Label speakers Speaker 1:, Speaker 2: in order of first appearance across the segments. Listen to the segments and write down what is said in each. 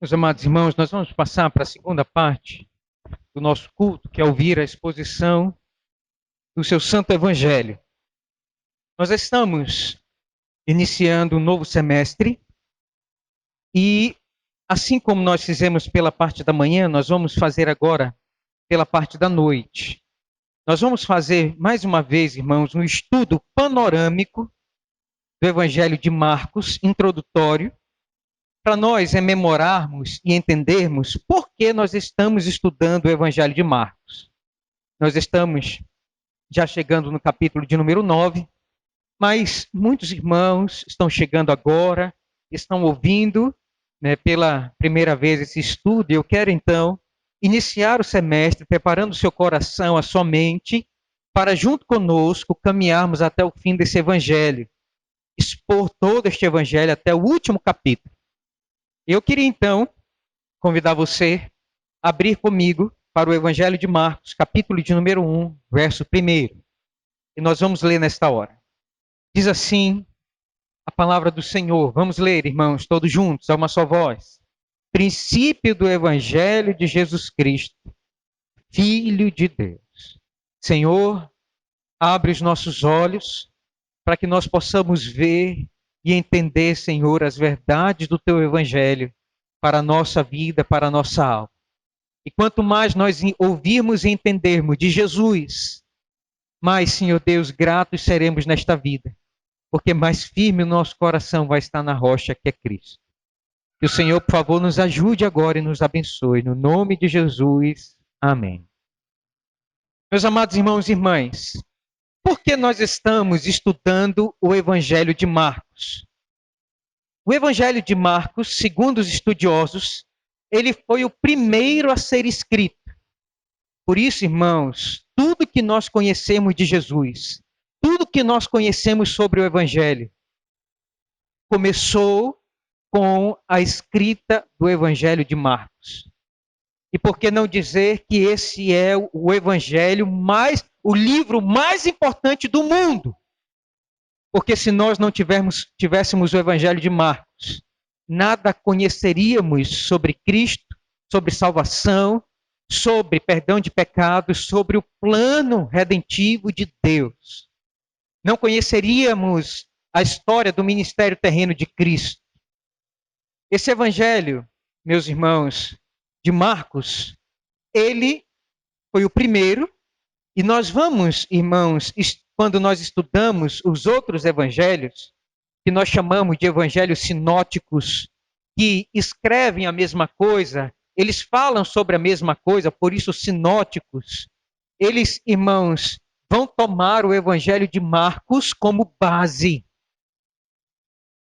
Speaker 1: Meus amados irmãos, nós vamos passar para a segunda parte do nosso culto, que é ouvir a exposição do seu Santo Evangelho. Nós estamos iniciando um novo semestre e, assim como nós fizemos pela parte da manhã, nós vamos fazer agora pela parte da noite. Nós vamos fazer, mais uma vez, irmãos, um estudo panorâmico do Evangelho de Marcos, introdutório, para nós rememorarmos e entendermos por que nós estamos estudando o Evangelho de Marcos. Nós estamos já chegando no capítulo de número 9, mas muitos irmãos estão chegando agora, estão ouvindo, né, pela primeira vez esse estudo, e eu quero então iniciar o semestre preparando o seu coração, a sua mente, para junto conosco caminharmos até o fim desse evangelho, expor todo este evangelho até o último capítulo. Eu queria então convidar você a abrir comigo para o Evangelho de Marcos, capítulo de número 1, verso 1. E nós vamos ler nesta hora. Diz assim a palavra do Senhor. Vamos ler, irmãos, todos juntos, a uma só voz. Princípio do Evangelho de Jesus Cristo, Filho de Deus. Senhor, abre os nossos olhos para que nós possamos ver e entender, Senhor, as verdades do Teu Evangelho para a nossa vida, para a nossa alma. E quanto mais nós ouvirmos e entendermos de Jesus, mais, Senhor Deus, gratos seremos nesta vida, porque mais firme o nosso coração vai estar na rocha que é Cristo. Que o Senhor, por favor, nos ajude agora e nos abençoe. No nome de Jesus, amém. Meus amados irmãos e irmãs, por que nós estamos estudando o Evangelho de Marcos? O Evangelho de Marcos, segundo os estudiosos, ele foi o primeiro a ser escrito. Por isso, irmãos, tudo que nós conhecemos de Jesus, tudo que nós conhecemos sobre o Evangelho, começou com a escrita do Evangelho de Marcos. E por que não dizer que esse é o Evangelho o livro mais importante do mundo? Porque se nós não tivéssemos o Evangelho de Marcos, nada conheceríamos sobre Cristo, sobre salvação, sobre perdão de pecados, sobre o plano redentivo de Deus. Não conheceríamos a história do ministério terreno de Cristo. Esse evangelho, meus irmãos, de Marcos, ele foi o primeiro, e nós vamos, irmãos, quando nós estudamos os outros evangelhos, que nós chamamos de evangelhos sinóticos, que escrevem a mesma coisa, eles falam sobre a mesma coisa, por isso sinóticos. Eles, irmãos, vão tomar o Evangelho de Marcos como base.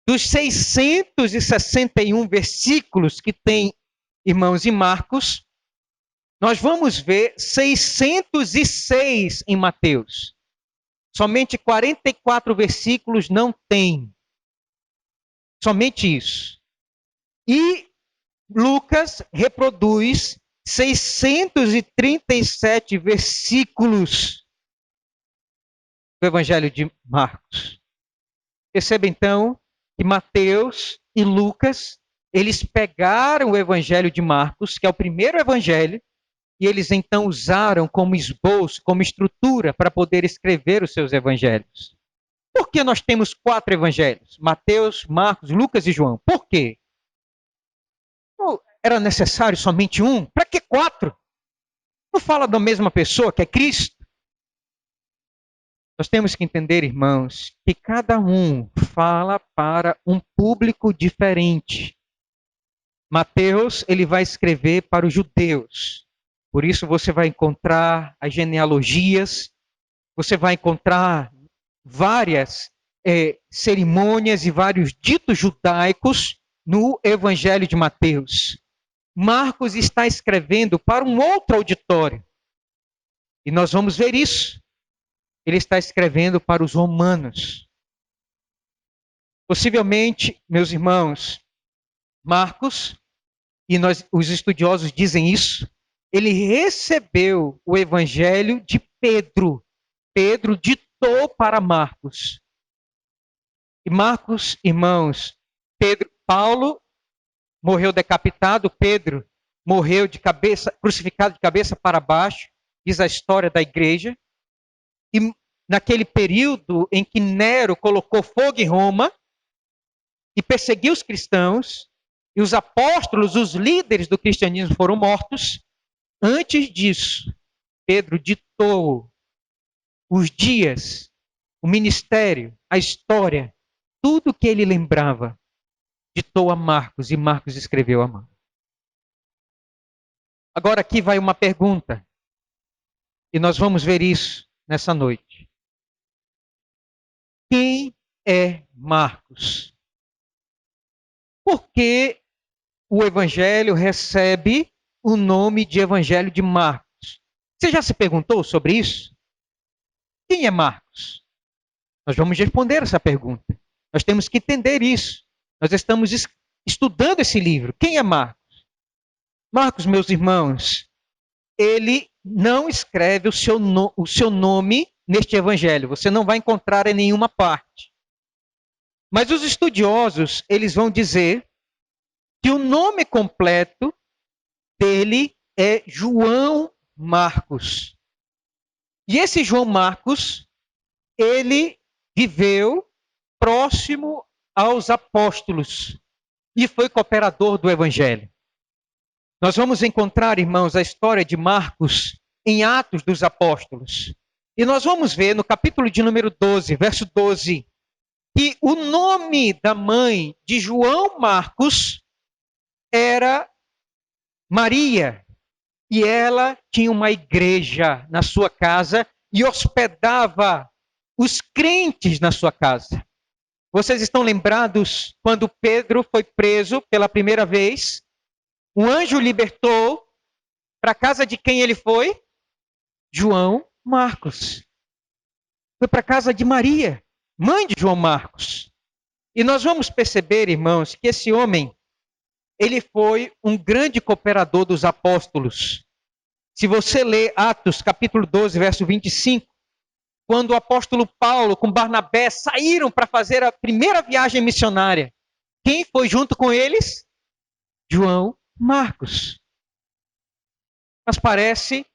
Speaker 1: Dos 661 versículos que tem, irmãos, em Marcos, nós vamos ver 606 em Mateus. Somente 44 versículos não tem. Somente isso. E Lucas reproduz 637 versículos do Evangelho de Marcos. Perceba então que Mateus e Lucas, eles pegaram o Evangelho de Marcos, que é o primeiro evangelho, e eles então usaram como esboço, como estrutura para poder escrever os seus evangelhos. Por que nós temos 4 evangelhos? Mateus, Marcos, Lucas e João. Por quê? Era necessário somente um? Para que 4? Não fala da mesma pessoa, que é Cristo? Nós temos que entender, irmãos, que cada um fala para um público diferente. Mateus, ele vai escrever para os judeus. Por isso você vai encontrar as genealogias, você vai encontrar várias cerimônias e vários ditos judaicos no Evangelho de Mateus. Marcos está escrevendo para um outro auditório. E nós vamos ver isso. Ele está escrevendo para os romanos. Possivelmente, meus irmãos, Marcos, e os estudiosos dizem isso, ele recebeu o evangelho de Pedro. Pedro ditou para Marcos. E Marcos, irmãos, Paulo morreu decapitado, Pedro morreu de cabeça, crucificado de cabeça para baixo, diz a história da igreja. E naquele período em que Nero colocou fogo em Roma e perseguiu os cristãos, e os apóstolos, os líderes do cristianismo foram mortos, antes disso, Pedro ditou os dias, o ministério, a história, tudo que ele lembrava, ditou a Marcos, e Marcos escreveu a mão. Agora aqui vai uma pergunta, e nós vamos ver isso nessa noite. Quem é Marcos? Por que o evangelho recebe o nome de Evangelho de Marcos? Você já se perguntou sobre isso? Quem é Marcos? Nós vamos responder essa pergunta. Nós temos que entender isso. Nós estamos estudando esse livro. Quem é Marcos? Marcos, meus irmãos, ele não escreve o seu nome neste evangelho. Você não vai encontrar em nenhuma parte. Mas os estudiosos, eles vão dizer que o nome completo dele é João Marcos. E esse João Marcos, ele viveu próximo aos apóstolos e foi cooperador do evangelho. Nós vamos encontrar, irmãos, a história de Marcos em Atos dos Apóstolos. E nós vamos ver no capítulo de número 12, verso 12, que o nome da mãe de João Marcos era Maria. E ela tinha uma igreja na sua casa e hospedava os crentes na sua casa. Vocês estão lembrados quando Pedro foi preso pela primeira vez? Um anjo o libertou. Para a casa de quem ele foi? João Marcos. Foi para a casa de Maria, mãe de João Marcos. E nós vamos perceber, irmãos, que esse homem, ele foi um grande cooperador dos apóstolos. Se você ler Atos, capítulo 12, verso 25, quando o apóstolo Paulo com Barnabé saíram para fazer a primeira viagem missionária, quem foi junto com eles? João Marcos. Mas parece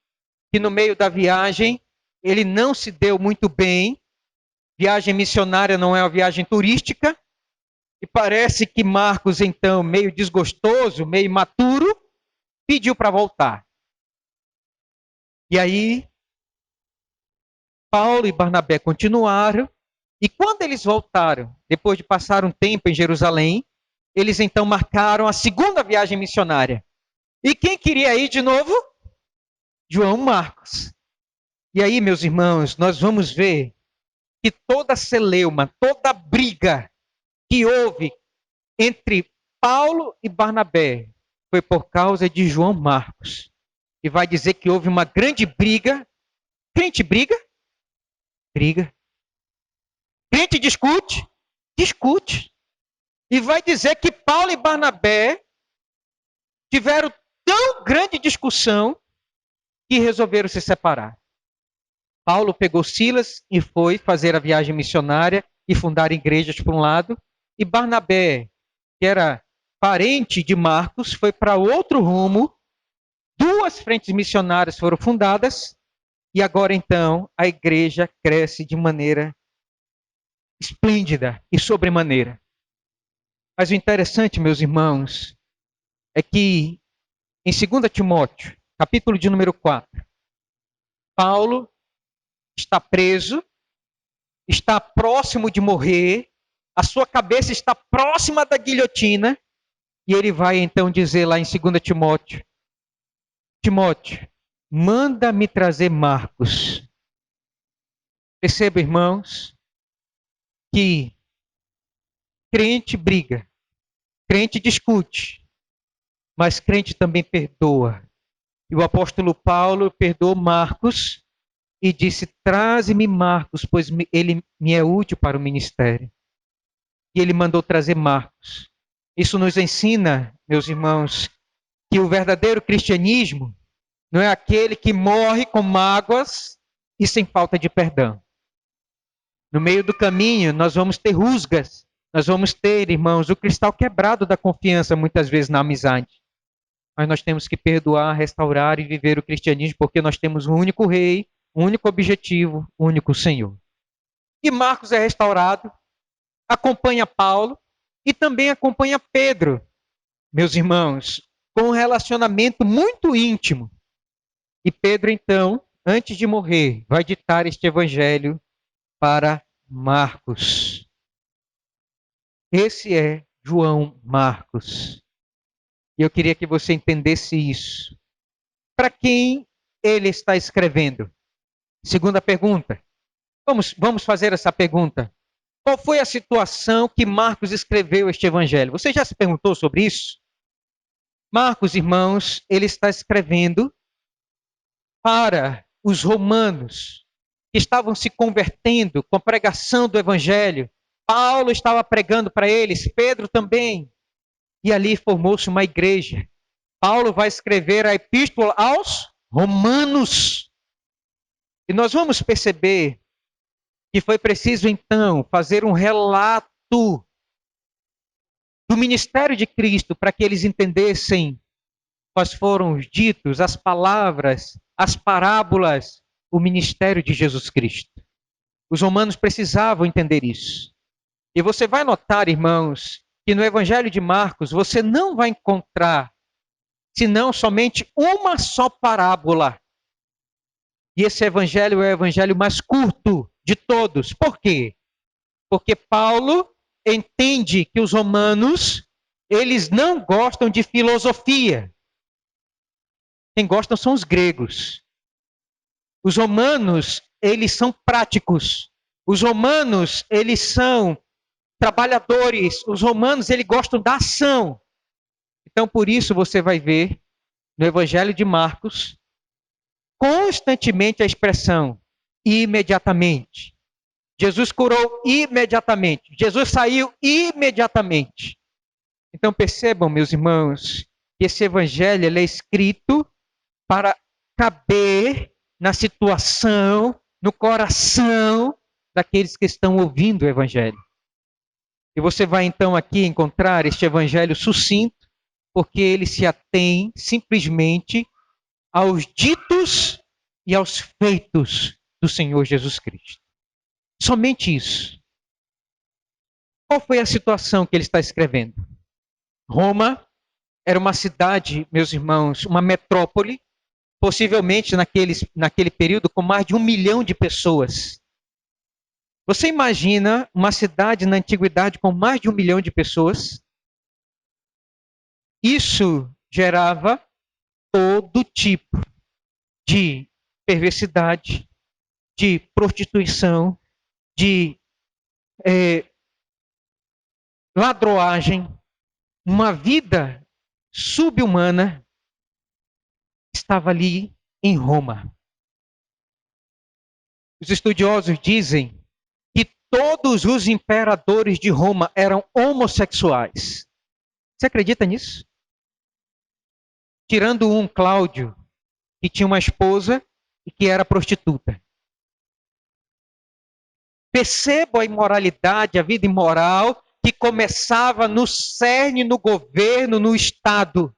Speaker 1: que no meio da viagem ele não se deu muito bem. Viagem missionária não é uma viagem turística. E parece que Marcos, então, meio desgostoso, meio imaturo, pediu para voltar. E aí, Paulo e Barnabé continuaram. E quando eles voltaram, depois de passar um tempo em Jerusalém, eles então marcaram a segunda viagem missionária. E quem queria ir de novo? João Marcos. E aí, meus irmãos, nós vamos ver que toda celeuma, toda briga que houve entre Paulo e Barnabé foi por causa de João Marcos. E vai dizer que houve uma grande briga. Crente briga? Briga. Crente discute? Discute. E vai dizer que Paulo e Barnabé tiveram tão grande discussão que resolveram se separar. Paulo pegou Silas e foi fazer a viagem missionária e fundar igrejas por um lado. E Barnabé, que era parente de Marcos, foi para outro rumo. Duas frentes missionárias foram fundadas. E agora então a igreja cresce de maneira esplêndida e sobremaneira. Mas o interessante, meus irmãos, é que em 2 Timóteo, capítulo de número 4, Paulo está preso, está próximo de morrer, a sua cabeça está próxima da guilhotina, e ele vai então dizer lá em 2 Timóteo, Timóteo, manda-me trazer Marcos. Perceba, irmãos, que crente briga, crente discute, mas crente também perdoa. E o apóstolo Paulo perdoou Marcos e disse, traze-me Marcos, pois ele me é útil para o ministério. E ele mandou trazer Marcos. Isso nos ensina, meus irmãos, que o verdadeiro cristianismo não é aquele que morre com mágoas e sem falta de perdão. No meio do caminho, nós vamos ter rusgas, Nós vamos ter, irmãos, o cristal quebrado da confiança, muitas vezes, na amizade. Mas nós temos que perdoar, restaurar e viver o cristianismo, porque nós temos um único rei, um único objetivo, um único Senhor. E Marcos é restaurado, acompanha Paulo e também acompanha Pedro, meus irmãos, com um relacionamento muito íntimo. E Pedro, então, antes de morrer, vai ditar este evangelho para Marcos. Esse é João Marcos. E eu queria que você entendesse isso. Para quem ele está escrevendo? Segunda pergunta. Vamos fazer essa pergunta. Qual foi a situação que Marcos escreveu este evangelho? Você já se perguntou sobre isso? Marcos, irmãos, ele está escrevendo para os romanos que estavam se convertendo com a pregação do evangelho. Paulo estava pregando para eles, Pedro também. E ali formou-se uma igreja. Paulo vai escrever a epístola aos romanos. E nós vamos perceber que foi preciso, então, fazer um relato do ministério de Cristo para que eles entendessem quais foram os ditos, as palavras, as parábolas, o ministério de Jesus Cristo. Os romanos precisavam entender isso. E você vai notar, irmãos, que no Evangelho de Marcos você não vai encontrar senão somente uma só parábola. E esse evangelho é o evangelho mais curto de todos. Por quê? Porque Paulo entende que os romanos, eles não gostam de filosofia. Quem gosta são os gregos. Os romanos, eles são práticos. Os romanos, eles são trabalhadores. Os romanos, eles gostam da ação. Então, por isso, você vai ver no Evangelho de Marcos constantemente a expressão imediatamente. Jesus curou imediatamente. Jesus saiu imediatamente. Então, percebam, meus irmãos, que esse Evangelho ele é escrito para caber na situação, no coração daqueles que estão ouvindo o Evangelho. E você vai, então, aqui encontrar este Evangelho sucinto, porque ele se atém simplesmente aos ditos e aos feitos do Senhor Jesus Cristo. Somente isso. Qual foi a situação que ele está escrevendo? Roma era uma cidade, meus irmãos, uma metrópole, possivelmente naquele período com mais de 1 milhão de pessoas. Você imagina uma cidade na antiguidade com mais de 1 milhão de pessoas? Isso gerava todo tipo de perversidade, de prostituição, de ladroagem, uma vida subhumana estava ali em Roma. Os estudiosos dizem que todos os imperadores de Roma eram homossexuais. Você acredita nisso? Tirando um, Cláudio, que tinha uma esposa e que era prostituta. Perceba a imoralidade, a vida imoral que começava no cerne, no governo, no Estado.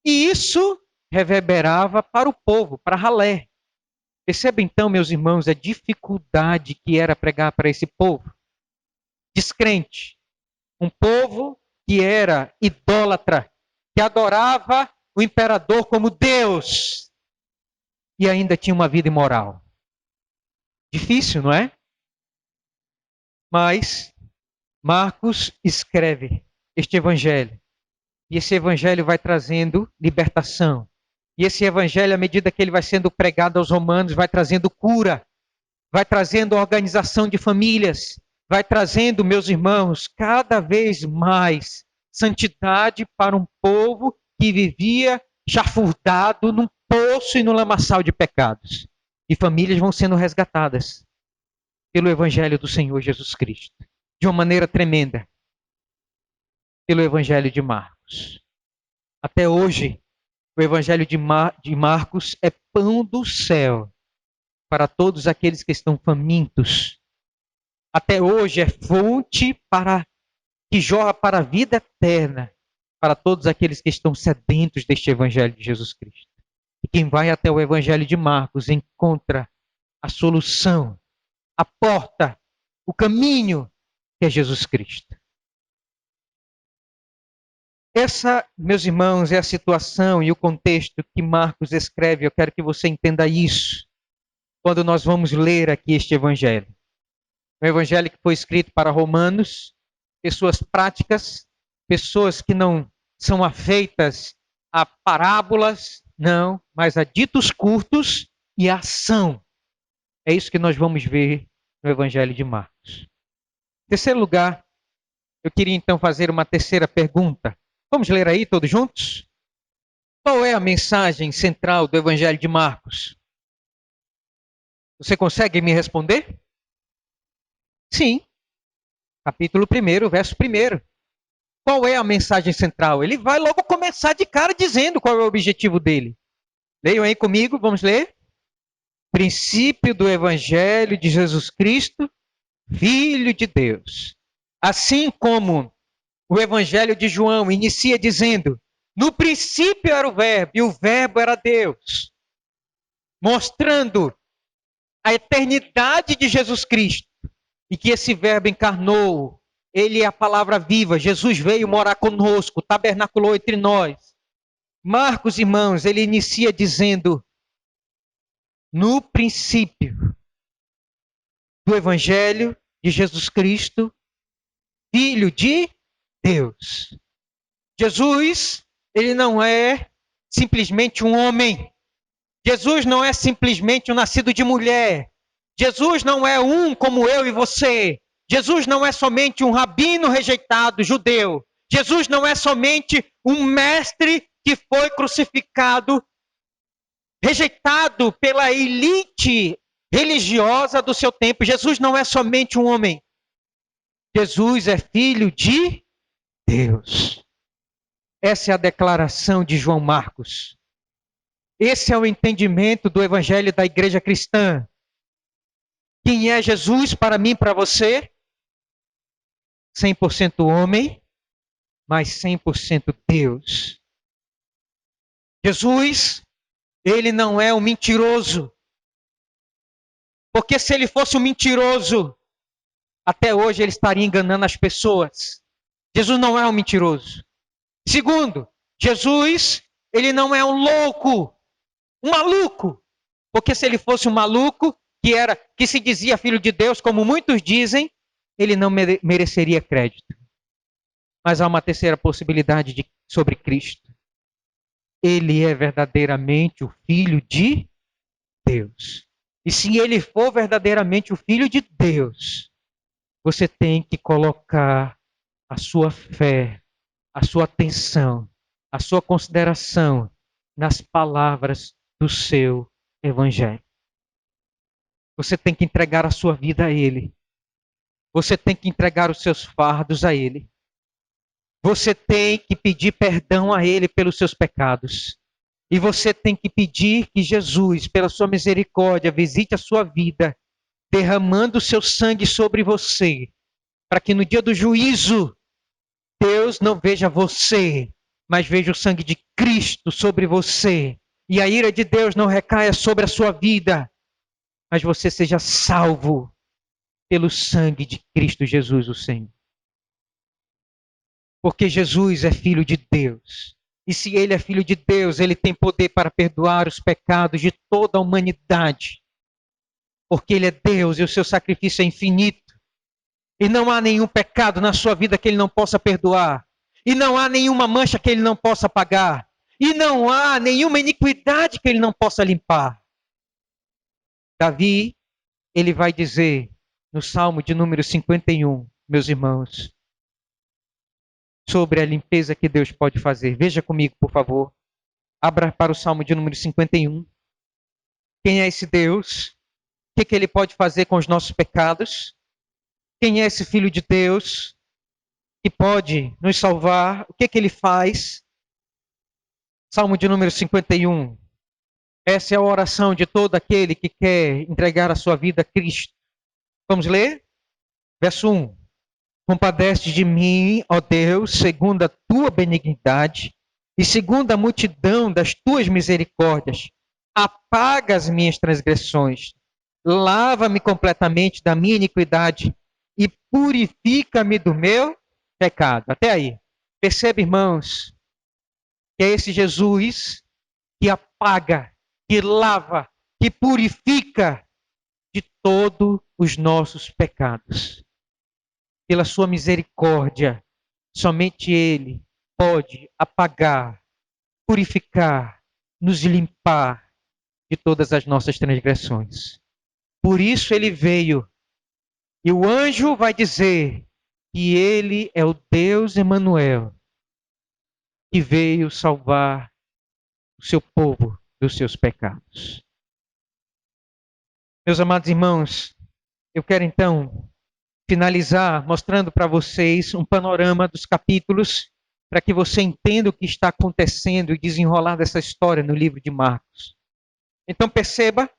Speaker 1: E isso reverberava para o povo, para ralé. Perceba então, meus irmãos, a dificuldade que era pregar para esse povo. Descrente. Um povo que era idólatra, que adorava o imperador como Deus e ainda tinha uma vida imoral. Difícil, não é? Mas Marcos escreve este evangelho. E esse evangelho vai trazendo libertação. E esse evangelho, à medida que ele vai sendo pregado aos romanos, vai trazendo cura, vai trazendo organização de famílias, vai trazendo, meus irmãos, cada vez mais santidade para um povo que vivia chafurdado num poço e no lamaçal de pecados. E famílias vão sendo resgatadas pelo evangelho do Senhor Jesus Cristo, de uma maneira tremenda, pelo evangelho de Marcos. Até hoje, o evangelho de Marcos é pão do céu para todos aqueles que estão famintos. Até hoje é fonte para que jorra para a vida eterna, para todos aqueles que estão sedentos deste Evangelho de Jesus Cristo. E quem vai até o Evangelho de Marcos encontra a solução, a porta, o caminho, que é Jesus Cristo. Essa, meus irmãos, é a situação e o contexto que Marcos escreve. Eu quero que você entenda isso quando nós vamos ler aqui este Evangelho. O Evangelho que foi escrito para romanos, pessoas práticas, pessoas que não são afeitas a parábolas, não, mas a ditos curtos e a ação. É isso que nós vamos ver no Evangelho de Marcos. Em terceiro lugar, eu queria então fazer uma terceira pergunta. Vamos ler aí todos juntos? Qual é a mensagem central do Evangelho de Marcos? Você consegue me responder? Sim. Capítulo 1, verso 1. Qual é a mensagem central? Ele vai logo começar de cara dizendo qual é o objetivo dele. Leiam aí comigo, vamos ler. Princípio do Evangelho de Jesus Cristo, Filho de Deus. Assim como o Evangelho de João inicia dizendo: no princípio era o Verbo, e o Verbo era Deus. Mostrando a eternidade de Jesus Cristo. E que esse Verbo encarnou. Ele é a palavra viva. Jesus veio morar conosco, tabernaculou entre nós. Marcos, irmãos, ele inicia dizendo: no princípio do Evangelho de Jesus Cristo, Filho de Deus. Jesus, ele não é simplesmente um homem. Jesus não é simplesmente um nascido de mulher. Jesus não é um como eu e você. Jesus não é somente um rabino rejeitado judeu. Jesus não é somente um mestre que foi crucificado, rejeitado pela elite religiosa do seu tempo. Jesus não é somente um homem. Jesus é filho de Deus. Essa é a declaração de João Marcos. Esse é o entendimento do evangelho da igreja cristã. Quem é Jesus para mim e para você? 100% homem, mas 100% Deus. Jesus, ele não é um mentiroso. Porque se ele fosse um mentiroso, até hoje ele estaria enganando as pessoas. Jesus não é um mentiroso. Segundo, Jesus, ele não é um louco, um maluco. Porque se ele fosse um maluco, que se dizia filho de Deus, como muitos dizem, ele não mereceria crédito. Mas há uma terceira possibilidade sobre Cristo. Ele é verdadeiramente o Filho de Deus. E se ele for verdadeiramente o Filho de Deus, você tem que colocar a sua fé, a sua atenção, a sua consideração nas palavras do seu Evangelho. Você tem que entregar a sua vida a Ele. Você tem que entregar os seus fardos a Ele. Você tem que pedir perdão a Ele pelos seus pecados. E você tem que pedir que Jesus, pela sua misericórdia, visite a sua vida, derramando o seu sangue sobre você, para que no dia do juízo, Deus não veja você, mas veja o sangue de Cristo sobre você. E a ira de Deus não recaia sobre a sua vida, mas você seja salvo pelo sangue de Cristo Jesus, o Senhor. Porque Jesus é filho de Deus. E se ele é filho de Deus, ele tem poder para perdoar os pecados de toda a humanidade. Porque ele é Deus e o seu sacrifício é infinito. E não há nenhum pecado na sua vida que ele não possa perdoar. E não há nenhuma mancha que ele não possa apagar. E não há nenhuma iniquidade que ele não possa limpar. Davi, ele vai dizer no Salmo de número 51, meus irmãos, sobre a limpeza que Deus pode fazer. Veja comigo, por favor. Abra para o Salmo de número 51. Quem é esse Deus? O que ele pode fazer com os nossos pecados? Quem é esse Filho de Deus que pode nos salvar? O que ele faz? Salmo de número 51. Essa é a oração de todo aquele que quer entregar a sua vida a Cristo. Vamos ler? Verso 1. Compadece de mim, ó Deus, segundo a tua benignidade e segundo a multidão das tuas misericórdias. Apaga as minhas transgressões, lava-me completamente da minha iniquidade e purifica-me do meu pecado. Até aí. Perceba, irmãos, que é esse Jesus que apaga, que lava, que purifica de todos os nossos pecados. Pela sua misericórdia, somente Ele pode apagar, purificar, nos limpar de todas as nossas transgressões. Por isso Ele veio. E o anjo vai dizer que Ele é o Deus Emanuel, que veio salvar o seu povo dos seus pecados. Meus amados irmãos, eu quero então finalizar mostrando para vocês um panorama dos capítulos para que você entenda o que está acontecendo e desenrolar dessa história no livro de Marcos. Então perceba,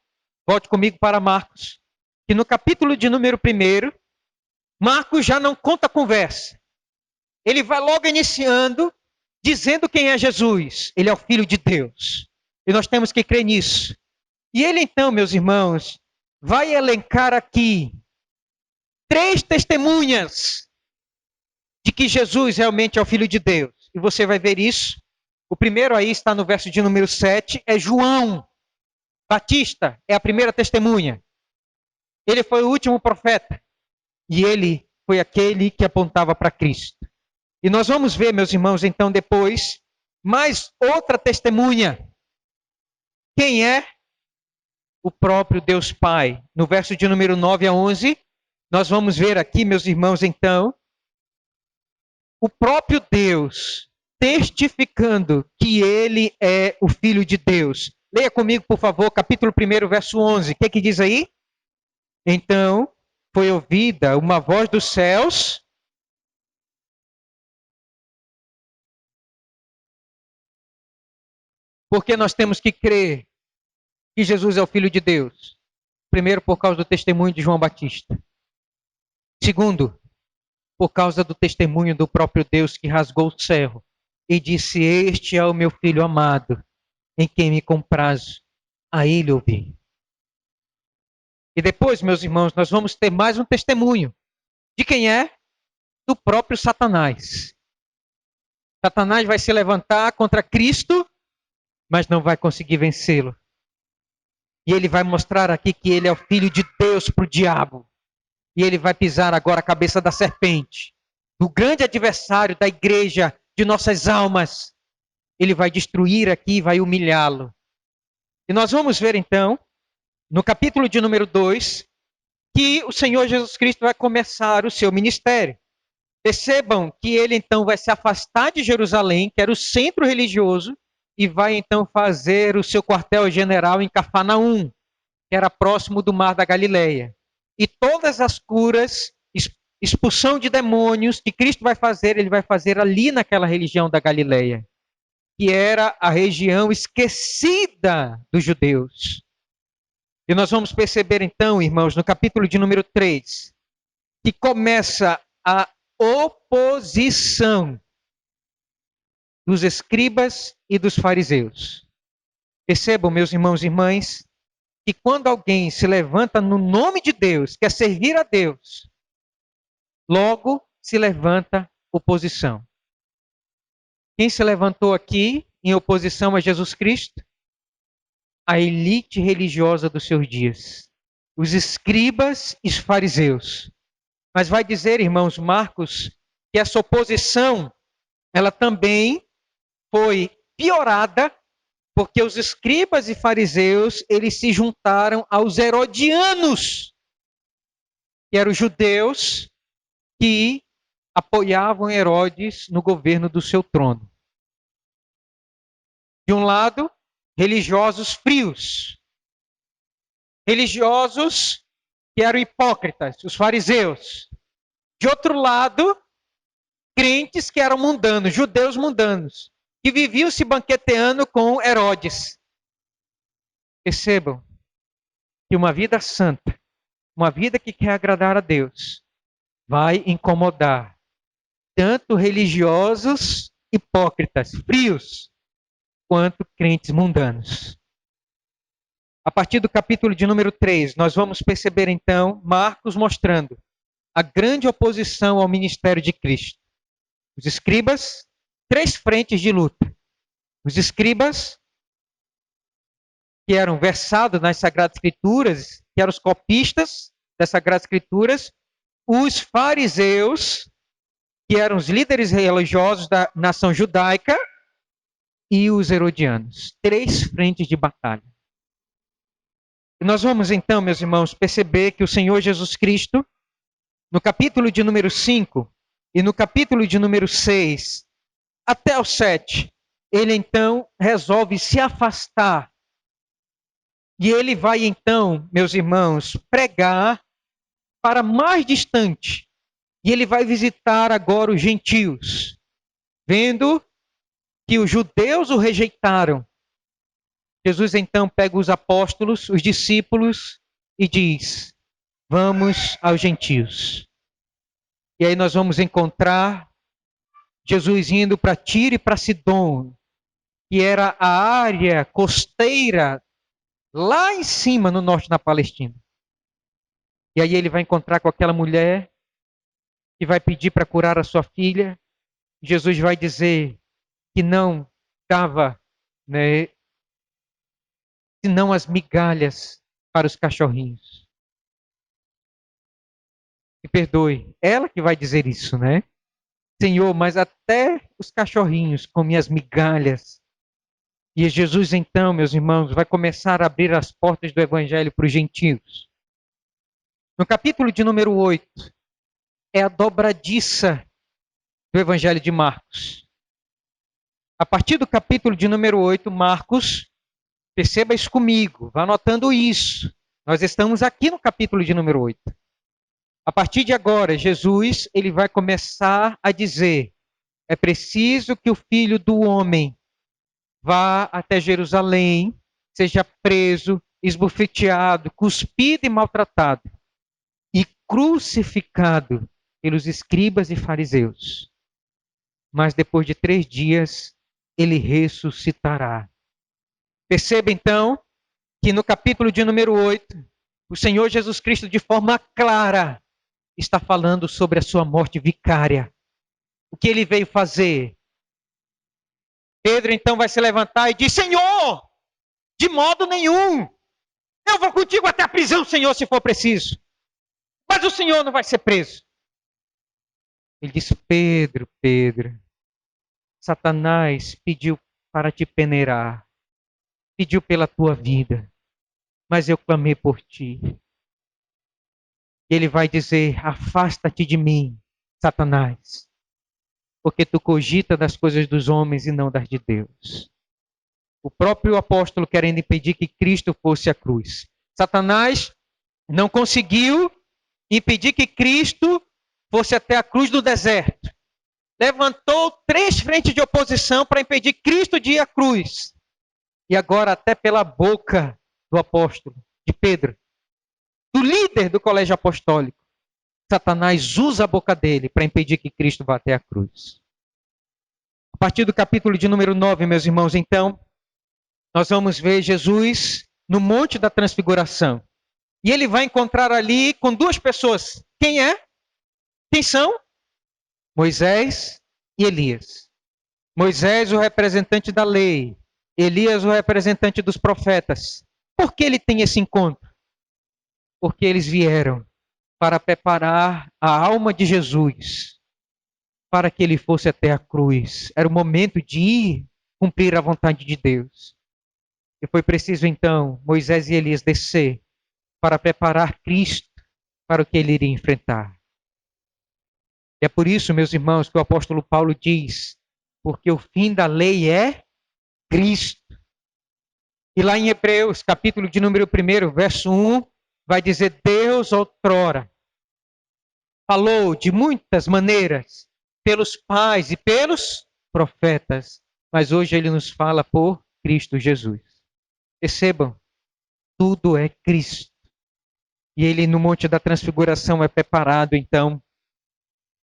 Speaker 1: volte comigo para Marcos, que no capítulo de número 1, Marcos já não conta conversa. Ele vai logo iniciando, dizendo quem é Jesus. Ele é o Filho de Deus. E nós temos que crer nisso. E ele então, meus irmãos, vai elencar aqui 3 testemunhas de que Jesus realmente é o Filho de Deus. E você vai ver isso. O primeiro aí está no verso de número 7, é João Batista, é a primeira testemunha. Ele foi o último profeta. E ele foi aquele que apontava para Cristo. E nós vamos ver, meus irmãos, então depois, mais outra testemunha. Quem é? O próprio Deus Pai. No verso de número 9 a 11, nós vamos ver aqui, meus irmãos, então, o próprio Deus testificando que ele é o Filho de Deus. Leia comigo, por favor, capítulo 1, verso 11. O que é que diz aí? Então, foi ouvida uma voz dos céus. Porque nós temos que crer que Jesus é o Filho de Deus. Primeiro, por causa do testemunho de João Batista. Segundo, por causa do testemunho do próprio Deus que rasgou o céu e disse: Este é o meu Filho amado, em quem me comprazo, a ele ouvi. E depois, meus irmãos, nós vamos ter mais um testemunho. De quem é? Do próprio Satanás. Satanás vai se levantar contra Cristo, mas não vai conseguir vencê-lo. E ele vai mostrar aqui que ele é o Filho de Deus para o diabo. E ele vai pisar agora a cabeça da serpente, do grande adversário da igreja, de nossas almas. Ele vai destruir aqui e vai humilhá-lo. E nós vamos ver então, no capítulo de número 2, que o Senhor Jesus Cristo vai começar o seu ministério. Percebam que ele então vai se afastar de Jerusalém, que era o centro religioso, e vai então fazer o seu quartel-general em Cafarnaum, que era próximo do mar da Galileia. E todas as curas, expulsão de demônios que Cristo vai fazer, ele vai fazer ali naquela região da Galileia, que era a região esquecida dos judeus. E nós vamos perceber então, irmãos, no capítulo de número 3, que começa a oposição dos escribas e dos fariseus. Percebam, meus irmãos e irmãs, que quando alguém se levanta no nome de Deus, quer servir a Deus, logo se levanta oposição. Quem se levantou aqui em oposição a Jesus Cristo? A elite religiosa dos seus dias. Os escribas e os fariseus. Mas vai dizer, irmãos, Marcos, que essa oposição, ela também foi piorada, porque os escribas e fariseus, eles se juntaram aos herodianos, que eram os judeus que apoiavam Herodes no governo do seu trono. De um lado, religiosos frios. Religiosos que eram hipócritas, os fariseus. De outro lado, crentes que eram mundanos, judeus mundanos, que viviam se banqueteando com Herodes. Percebam que uma vida santa, uma vida que quer agradar a Deus, vai incomodar tanto religiosos hipócritas, frios, quanto crentes mundanos. A partir do capítulo de número 3, nós vamos perceber então Marcos mostrando a grande oposição ao ministério de Cristo. Os escribas, 3 frentes de luta. Os escribas, que eram versados nas Sagradas Escrituras, que eram os copistas das Sagradas Escrituras, os fariseus, que eram os líderes religiosos da nação judaica, e os herodianos. 3 frentes de batalha. E nós vamos então, meus irmãos, perceber que o Senhor Jesus Cristo, no capítulo de número 5 e no capítulo de número 6, até o 7, ele então resolve se afastar. E ele vai então, meus irmãos, pregar para mais distante. E ele vai visitar agora os gentios, vendo que os judeus o rejeitaram. Jesus então pega os apóstolos, os discípulos, e diz: vamos aos gentios. E aí nós vamos encontrar Jesus indo para Tiro e para Sidom, que era a área costeira lá em cima, no norte da Palestina. E aí ele vai encontrar com aquela mulher que vai pedir para curar a sua filha. Jesus vai dizer que não dava, né, senão as migalhas para os cachorrinhos. Me perdoe, ela que vai dizer isso, né? Senhor, mas até os cachorrinhos comem as migalhas. E Jesus, então, meus irmãos, vai começar a abrir as portas do evangelho para os gentios. No capítulo de número 8, é a dobradiça do evangelho de Marcos. A partir do capítulo de número 8, Marcos, perceba isso comigo, vá anotando isso. Nós estamos aqui no capítulo de número 8. A partir de agora, Jesus, ele vai começar a dizer: é preciso que o Filho do Homem vá até Jerusalém, seja preso, esbofeteado, cuspido e maltratado, e crucificado pelos escribas e fariseus. Mas depois de 3 dias, ele ressuscitará. Perceba então que no capítulo de número 8, o Senhor Jesus Cristo, de forma clara, está falando sobre a sua morte vicária. O que ele veio fazer? Pedro então vai se levantar e diz: Senhor, de modo nenhum, eu vou contigo até a prisão, Senhor, se for preciso. Mas o Senhor não vai ser preso. Ele diz: Pedro, Pedro, Satanás pediu para te peneirar, pediu pela tua vida, mas eu clamei por ti. Ele vai dizer: afasta-te de mim, Satanás, porque tu cogita das coisas dos homens e não das de Deus. O próprio apóstolo querendo impedir que Cristo fosse à cruz. Satanás não conseguiu impedir que Cristo fosse até a cruz do deserto. Levantou 3 frentes de oposição para impedir Cristo de ir à cruz. E agora, até pela boca do apóstolo, de Pedro, do líder do colégio apostólico, Satanás usa a boca dele para impedir que Cristo vá até a cruz. A partir do capítulo de número 9, meus irmãos, então, nós vamos ver Jesus no Monte da Transfiguração. E ele vai encontrar ali com 2 pessoas. Quem é? Quem são? Moisés e Elias. Moisés, o representante da lei. Elias, o representante dos profetas. Por que ele tem esse encontro? Porque eles vieram para preparar a alma de Jesus para que ele fosse até a cruz. Era o momento de ir cumprir a vontade de Deus. E foi preciso então Moisés e Elias descer para preparar Cristo para o que ele iria enfrentar. E é por isso, meus irmãos, que o apóstolo Paulo diz: porque o fim da lei é Cristo. E lá em Hebreus, capítulo de número 1, verso 1, vai dizer: Deus outrora falou de muitas maneiras pelos pais e pelos profetas, mas hoje ele nos fala por Cristo Jesus. Percebam, tudo é Cristo. E ele no Monte da Transfiguração é preparado então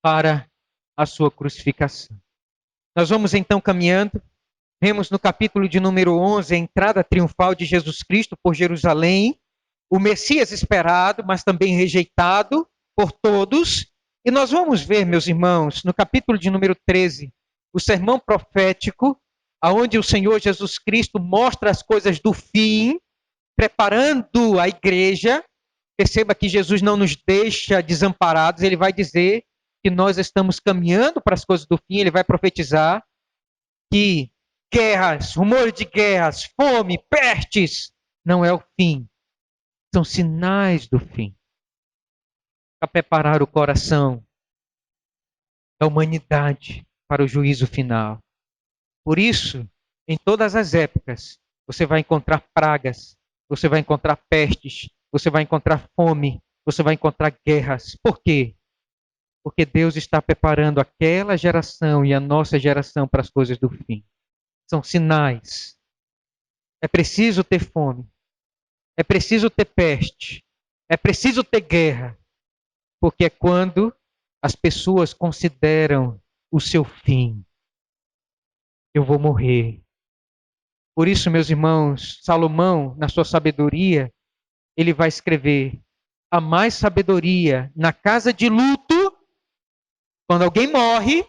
Speaker 1: para a sua crucificação. Nós vamos então caminhando. Vemos no capítulo de número 11 a entrada triunfal de Jesus Cristo por Jerusalém, o Messias esperado, mas também rejeitado por todos. E nós vamos ver, meus irmãos, no capítulo de número 13, o sermão profético, aonde o Senhor Jesus Cristo mostra as coisas do fim, preparando a igreja. Perceba que Jesus não nos deixa desamparados, ele vai dizer que nós estamos caminhando para as coisas do fim, ele vai profetizar que guerras, rumores de guerras, fome, pestes, não é o fim. São sinais do fim. Para preparar o coração da humanidade para o juízo final. Por isso, em todas as épocas, você vai encontrar pragas, você vai encontrar pestes, você vai encontrar fome, você vai encontrar guerras. Por quê? Porque Deus está preparando aquela geração e a nossa geração para as coisas do fim. São sinais. É preciso ter fome. É preciso ter peste. É preciso ter guerra. Porque é quando as pessoas consideram o seu fim. Eu vou morrer. Por isso, meus irmãos, Salomão, na sua sabedoria, ele vai escrever: há mais sabedoria na casa de luto, quando alguém morre,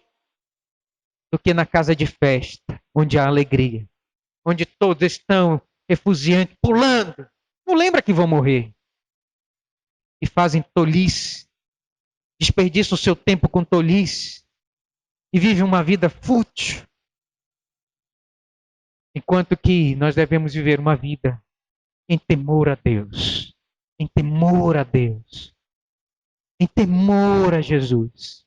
Speaker 1: do que na casa de festa, onde há alegria. Onde todos estão efusiantes, pulando. Não lembra que vão morrer. E fazem tolice. Desperdiçam o seu tempo com tolice. E vivem uma vida fútil. Enquanto que nós devemos viver uma vida em temor a Deus. Em temor a Deus. Em temor a Jesus.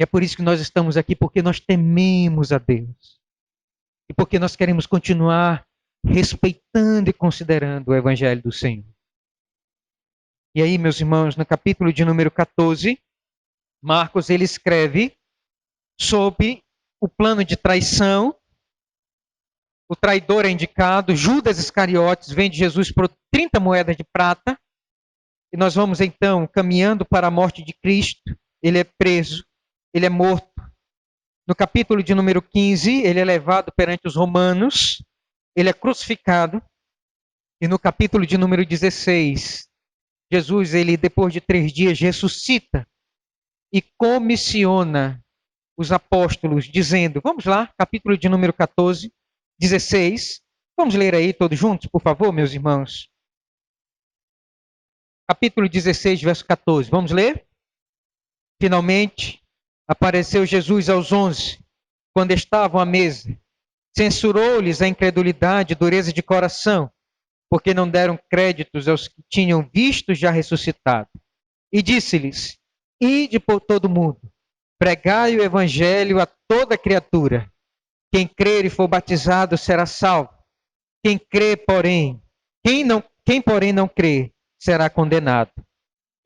Speaker 1: E é por isso que nós estamos aqui, porque nós tememos a Deus. E porque nós queremos continuar respeitando e considerando o Evangelho do Senhor. E aí, meus irmãos, no capítulo de número 14, Marcos ele escreve sobre o plano de traição. O traidor é indicado, Judas Iscariotes vende Jesus por 30 moedas de prata. E nós vamos então caminhando para a morte de Cristo. Ele é preso, ele é morto. No capítulo de número 15, ele é levado perante os romanos, ele é crucificado. E no capítulo de número 16, Jesus, ele depois de 3 dias, ressuscita e comissiona os apóstolos, dizendo, vamos lá, capítulo de número 14, 16, vamos ler aí todos juntos, por favor, meus irmãos. Capítulo 16, verso 14, vamos ler? Finalmente, apareceu Jesus aos 11, quando estavam à mesa. Censurou-lhes a incredulidade e dureza de coração, porque não deram créditos aos que tinham visto já ressuscitado. E disse-lhes, ide por todo mundo, pregai o evangelho a toda criatura. Quem crer e for batizado será salvo. Quem crê, porém, quem porém não crê, será condenado.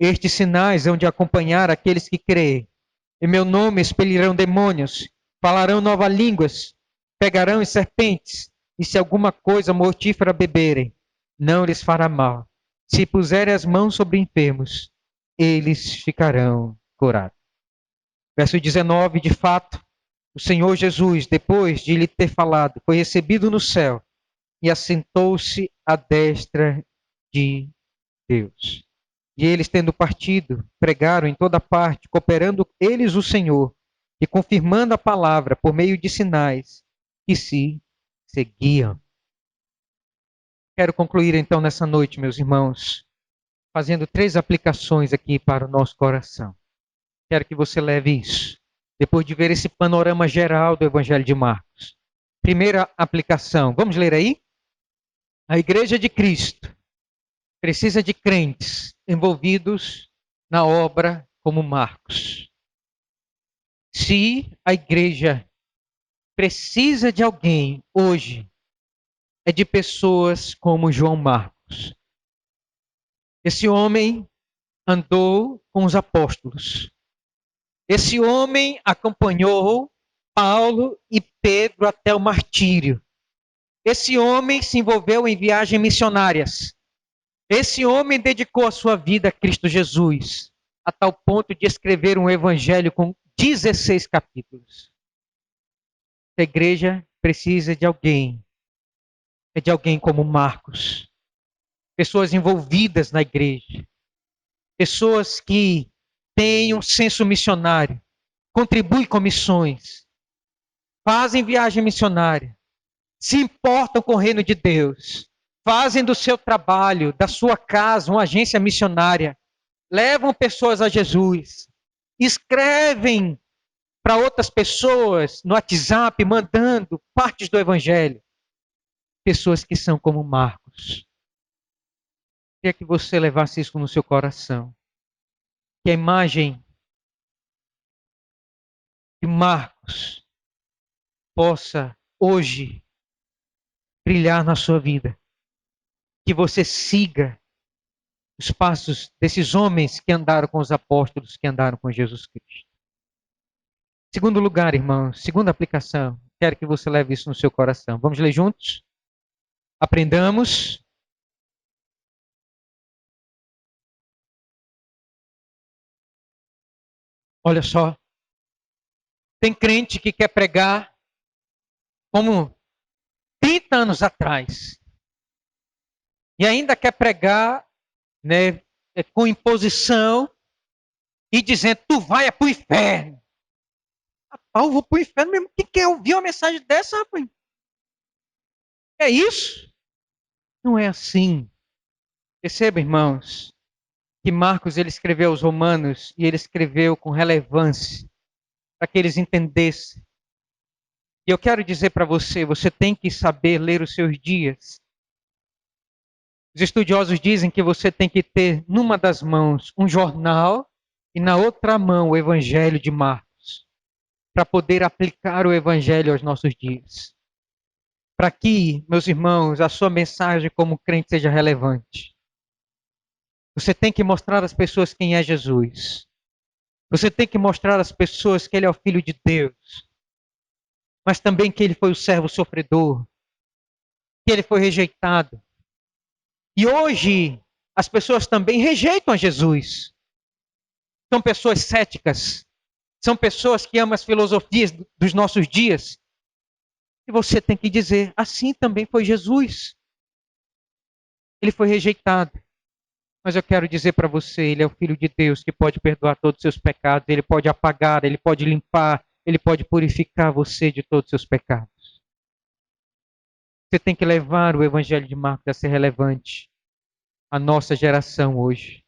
Speaker 1: Estes sinais hão de acompanhar aqueles que creem. Em meu nome expelirão demônios, falarão novas línguas, pegarão em serpentes, e se alguma coisa mortífera beberem, não lhes fará mal. Se puserem as mãos sobre enfermos, eles ficarão curados. Verso 19, de fato, o Senhor Jesus, depois de lhe ter falado, foi recebido no céu e assentou-se à destra de Deus. E eles, tendo partido, pregaram em toda parte, cooperando eles o Senhor e confirmando a palavra por meio de sinais que se seguiam. Quero concluir então nessa noite, meus irmãos, fazendo 3 aplicações aqui para o nosso coração. Quero que você leve isso, depois de ver esse panorama geral do Evangelho de Marcos. Primeira aplicação, vamos ler aí? A Igreja de Cristo precisa de crentes envolvidos na obra como Marcos. Se a igreja precisa de alguém hoje, é de pessoas como João Marcos. Esse homem andou com os apóstolos. Esse homem acompanhou Paulo e Pedro até o martírio. Esse homem se envolveu em viagens missionárias. Esse homem dedicou a sua vida a Cristo Jesus. a tal ponto de escrever um evangelho com 16 capítulos. A igreja precisa de alguém como Marcos. Pessoas envolvidas na igreja. Pessoas que têm um senso missionário. Contribuem com missões. Fazem viagem missionária. Se importam com o reino de Deus. Fazem do seu trabalho, da sua casa, uma agência missionária. Levam pessoas a Jesus. Escrevem para outras pessoas no WhatsApp, mandando partes do evangelho. Pessoas que são como Marcos. Queria que você levasse isso no seu coração. Que a imagem de Marcos possa hoje brilhar na sua vida. Que você siga os passos desses homens que andaram com os apóstolos, que andaram com Jesus Cristo. Segundo lugar, irmãos, segunda aplicação. Quero que você leve isso no seu coração. Vamos ler juntos? Aprendamos. Olha só. Tem crente que quer pregar como 30 anos atrás. E ainda quer pregar, né, com imposição e dizendo, tu vai para o inferno. Rapaz, eu vou para o inferno mesmo. Quem quer ouvir uma mensagem dessa, rapaz? É isso? Não é assim. Perceba, irmãos, que Marcos ele escreveu aos Romanos e ele escreveu com relevância para que eles entendessem. E eu quero dizer para você, você tem que saber ler os seus dias. Os estudiosos dizem que você tem que ter numa das mãos um jornal e na outra mão o Evangelho de Marcos, para poder aplicar o Evangelho aos nossos dias. Para que, meus irmãos, a sua mensagem como crente seja relevante. Você tem que mostrar às pessoas quem é Jesus. Você tem que mostrar às pessoas que Ele é o Filho de Deus. Mas também que Ele foi o servo sofredor. Que Ele foi rejeitado. E hoje, as pessoas também rejeitam a Jesus. São pessoas céticas. São pessoas que amam as filosofias dos nossos dias. E você tem que dizer, assim também foi Jesus. Ele foi rejeitado. Mas eu quero dizer para você, Ele é o Filho de Deus que pode perdoar todos os seus pecados. Ele pode apagar, Ele pode limpar, Ele pode purificar você de todos os seus pecados. Você tem que levar o Evangelho de Marcos a ser relevante à nossa geração hoje.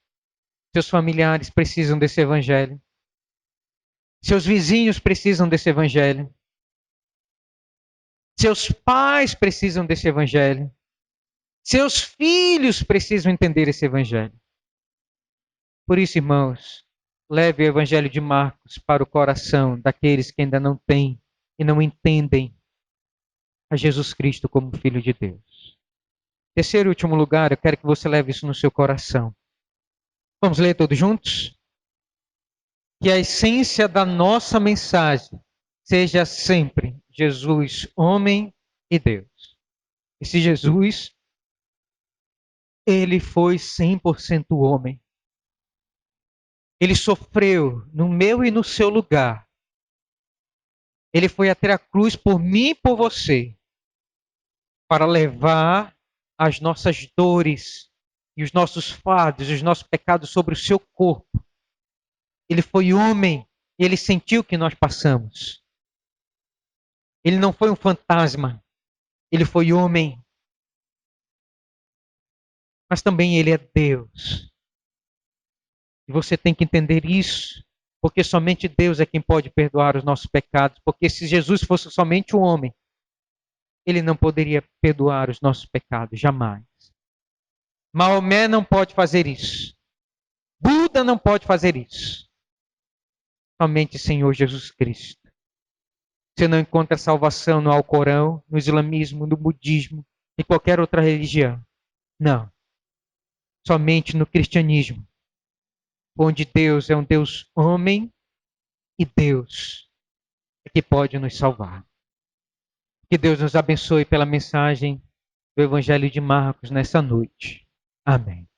Speaker 1: Seus familiares precisam desse Evangelho. Seus vizinhos precisam desse Evangelho. Seus pais precisam desse Evangelho. Seus filhos precisam entender esse Evangelho. Por isso, irmãos, leve o Evangelho de Marcos para o coração daqueles que ainda não têm e não entendem a Jesus Cristo como Filho de Deus. Terceiro e último lugar, eu quero que você leve isso no seu coração. Vamos ler todos juntos? Que a essência da nossa mensagem seja sempre Jesus, homem e Deus. Esse Jesus, ele foi 100% homem. Ele sofreu no meu e no seu lugar. Ele foi até a cruz por mim e por você, para levar as nossas dores e os nossos fardos, os nossos pecados sobre o seu corpo. Ele foi homem e ele sentiu o que nós passamos. Ele não foi um fantasma, ele foi homem. Mas também ele é Deus. E você tem que entender isso, porque somente Deus é quem pode perdoar os nossos pecados. Porque se Jesus fosse somente um homem, ele não poderia perdoar os nossos pecados, jamais. Maomé não pode fazer isso. Buda não pode fazer isso. Somente Senhor Jesus Cristo. Você não encontra salvação no Alcorão, no islamismo, no budismo, em qualquer outra religião. Não. Somente no cristianismo, onde Deus é um Deus homem e Deus é que pode nos salvar. Que Deus nos abençoe pela mensagem do Evangelho de Marcos nessa noite. Amém.